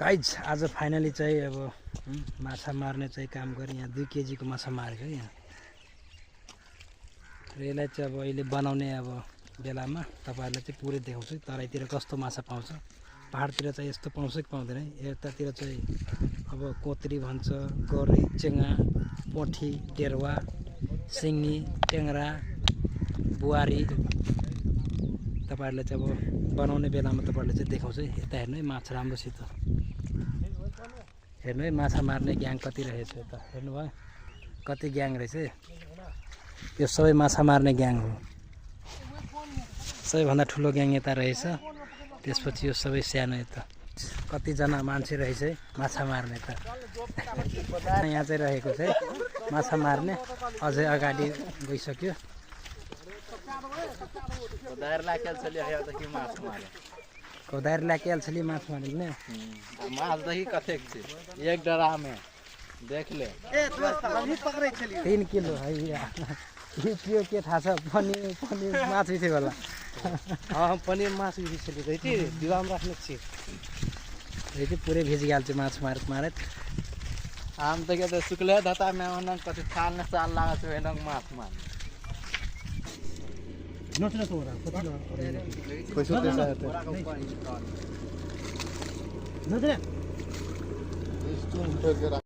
Guys आज finally चाहिँ अब माछा मार्ने चाहिँ काम गरेँ। यहाँ 2 केजीको माछा मारेको यहाँ र यसलाई चाहिँ अब अहिले बनाउने अब बेलामा तपाईँहरूलाई चाहिँ पुरै देखाउँछु तराईतिर कस्तो माछा पाउँछ। पहाडतिर चाहिँ यस्तो पाउँछ कि पाउँदैन, यतातिर चाहिँ अब कोत्री भन्छ, गरै, चेङ्गा, पोठी, डेरवा, सिङ्गी, टेङ्ग्रा, बुहारी तपाईँहरूले चाहिँ अब बनाउने बेलामा तपाईँहरूले चाहिँ देखाउँछ। यता हेर्नु है माछा राम्रोसित हेर्नु है, माछा मार्ने ग्याङ कति रहेछ यता हेर्नुभयो कति ग्याङ रहेछ। यो सबै माछा मार्ने ग्याङ हो। सबैभन्दा ठुलो ग्याङ यता रहेछ, त्यसपछि यो सबै सानो यता कतिजना मान्छे रहेछ है माछा मार्ने त। यहाँ चाहिँ रहेको चाहिँ माछा मार्ने अझै अगाडि गइसक्यो। कोदार लाके अलछली माछ मारिने माछ दही कते छै एक डरा में देख ले 3 किलो है यो के थाहा छ। पनिर माछ थियो होला। पनीर माछ बिछेले दैति दिवाम राख्ने छि यति पुरै भिजिहाल्छ माछ मारत मारत। आम त के त सुकले धता में ओनन कति थाल न साल लागा छ एनंग माछ मार नत्र त होला कति पैसा देसा है नत्र स्टोन पे के